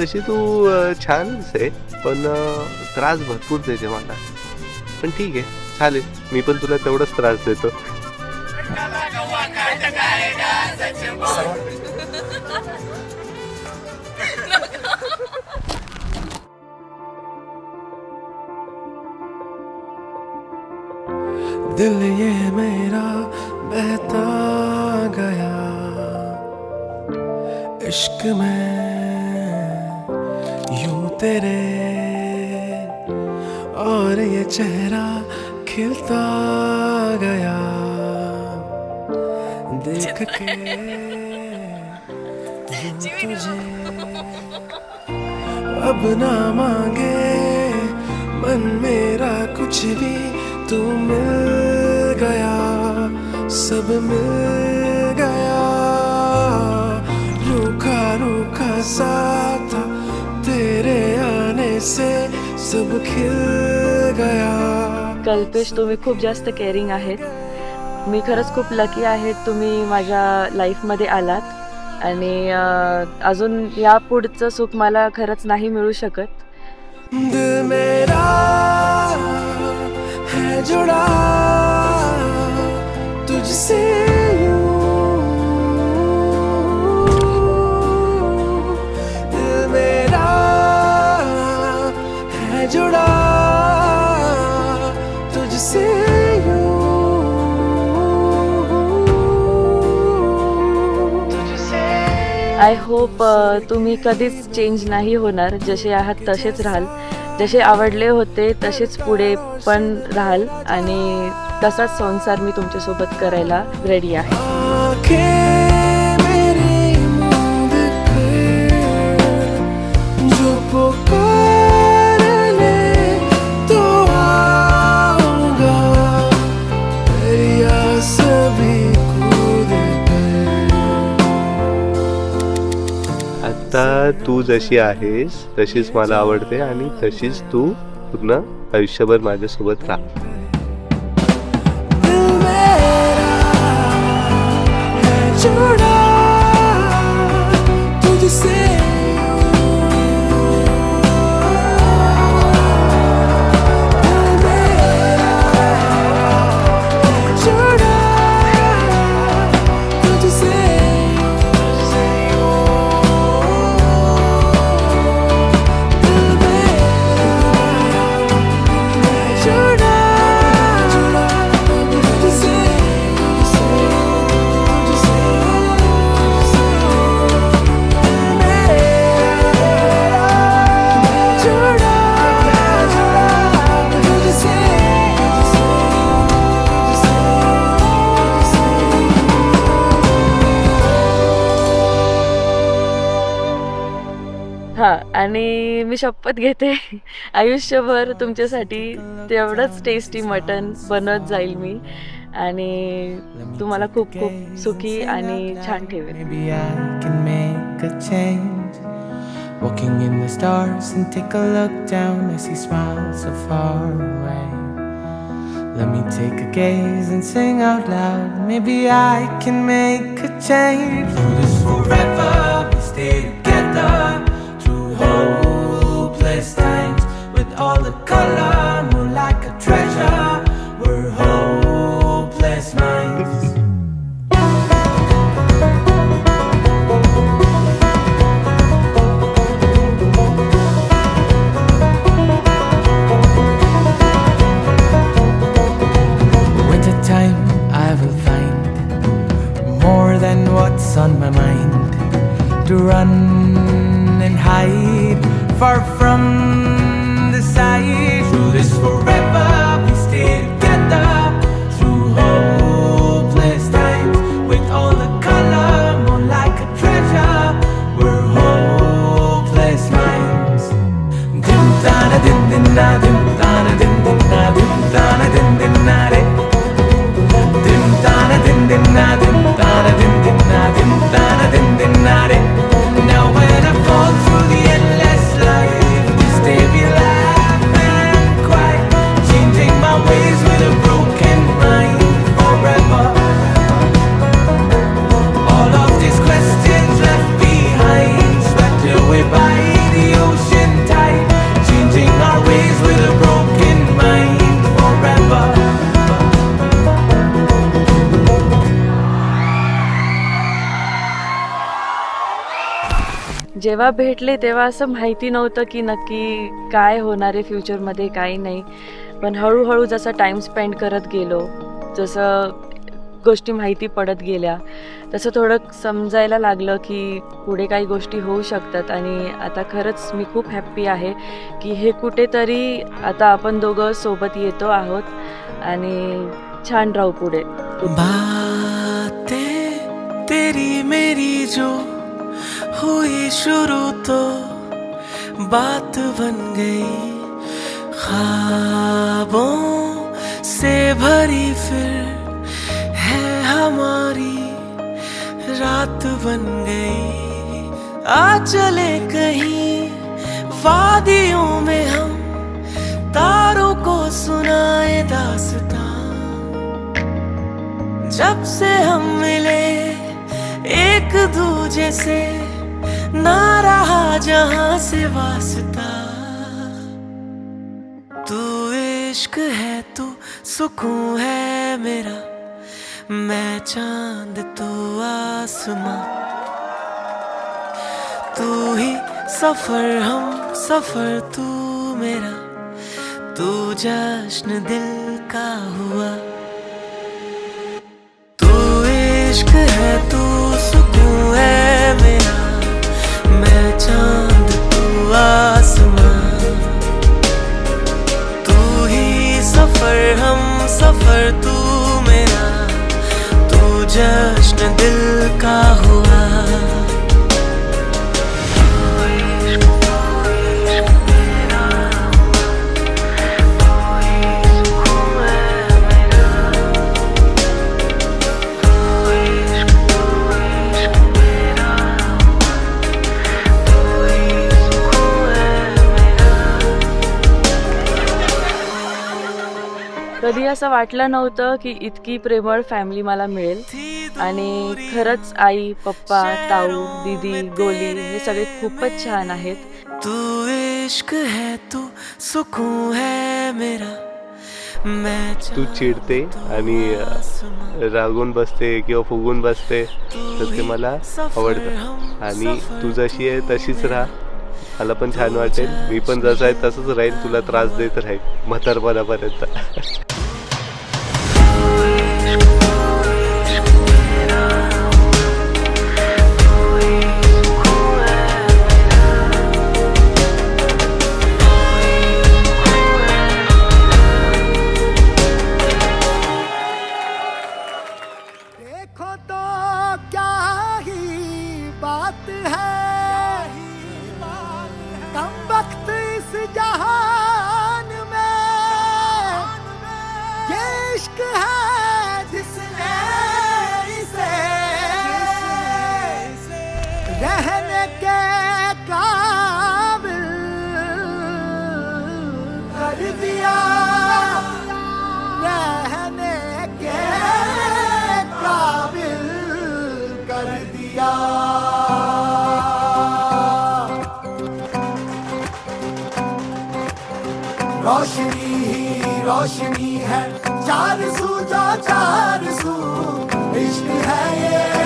तशी तू छानच आहे, पण त्रास भरपूर देते मला. पण ठीक आहे, चालेल, मी पण तुला तेवढाच त्रास देतो. दिल ये मेरा बहता गया इश्क में यूं तेरे, और ये चेहरा खिलता गया देख के यूं तुझे. अब ना मांगे मन मेरा कुछ भी, तू मिल गया, सब मिल गया. रूखा रूखा सा था, तेरे आने से सब खिल गया. कल्पेश, तुम्ही खूप जास्त केअरिंग आहेत. मी खरंच खूप लकी आहे तुम्ही माझ्या लाईफमध्ये आलात, आणि अजून या पुढचं सुख मला खरंच नाही मिळू शकत. दिल मेरा है जुड़ा तुझसे यूं, दिल मेरा है जुड़ा तुझसे यूं, तुझसे. आय होप तुम्ही कधीच चेंज नाही होणार, जसे आहात तसेच राहाल, जसे आवडले होते तसेच पुढे पण राहाल, आणि तसाच संसार मी तुमच्यासोबत करायला रेडी आहे. आंखें मेरी मूंद कर, जो पुकार ले तो आऊंगा, दरिया सभी कूद कर. आता तू जशी आहेस तशीच मला आवडते, आणि तशीच तू पूर्ण आयुष्यभर माझ्यासोबत राहा. दिल मेरा है जुड़ा तुझसे हां, आणि मी शपथ घेते आयुष्यभर तुमच्यासाठी तेवढंच टेस्टी मटण बनवत जाईल मी, आणि तुम्हाला खूप खूप सुखी आणि छान ठेवेल. Maybe I can make a change. Walking in the stars and take a look down, I see smiles so far away. Let me take a gaze and sing out loud. Maybe I can make a change. Through this forever, we stay together. Through hopeless times, with all the color, more like a treasure. We're hopeless minds. On my mind to run and hide far from the sight. Through this forever we stay together. Through hopeless times, with all the color, more like a treasure. We're hopeless minds. Dim dana dim din na dim dana dim din na dim dana dim din na re. Dim dana dim din na dim dana dim din na dim dana dim din na re. Now when I fall through the endless life, this जेव्हा भेटले तेव्हा असं माहिती नव्हतं की नक्की काय होणार आहे फ्युचरमध्ये, काही नाही. पण हळूहळू जसं टाईम स्पेंड करत गेलो, जसं गोष्टी माहिती पडत गेल्या, तसं थोडं समजायला लागलं की पुढे काही गोष्टी होऊ शकतात. आणि आता खरंच मी खूप हॅप्पी आहे की हे कुठेतरी आता आपण दोघं सोबत येतो आहोत आणि छान राहू पुढे. बातें तेरी मेरी जो हुई शुरू तो बात बन गई, ख्वाबों से भरी फिर है हमारी रात बन गई. आ चले कहीं वादियों में हम, तारों को सुनाए दास्तां. जब से हम मिले एक दूजे से, ना रहा जहां से वास्ता. तू इश्क है, तू सुकून है मेरा, मैं चांद तू आसमां. तू ही सफर हम सफर, तू मेरा, तू जश्न दिल का हुआ. तू इश्क है, तू सुकून है मेरा, मैं चांद तू आसमां. तू ही सफर हम सफर, तू मेरा, तू जश्न दिल का हुआ. कधी असं वाटलं नव्हतं की इतकी प्रेमळ फॅमिली मला मिळेल. आणि खरंच आई, पप्पा, ताऊ, दीदी, गोली हे सगळे खूपच छान आहेत. तू इश्क है, तू सुकून है मेरा, मैं तू चिडते आणि रागून बसते किंवा फुगून बसते, तर ते मला आवडतं. आणि तू जशी आहे तशीच राहा, मला पण छान वाटेल. मी पण जसं आहे तसंच राहील, तुला त्रास देत राहील म्हातारपणापर्यंत. देखो तो क्या ही बात है, कम वक्त इस जहान में, ये इश्क है जिसने इसे रहने के काबिल कर दिया, रहने के काबिल कर दिया. रोशनी ही रोशनी है, चार सू जो चार सू, इश्क है ये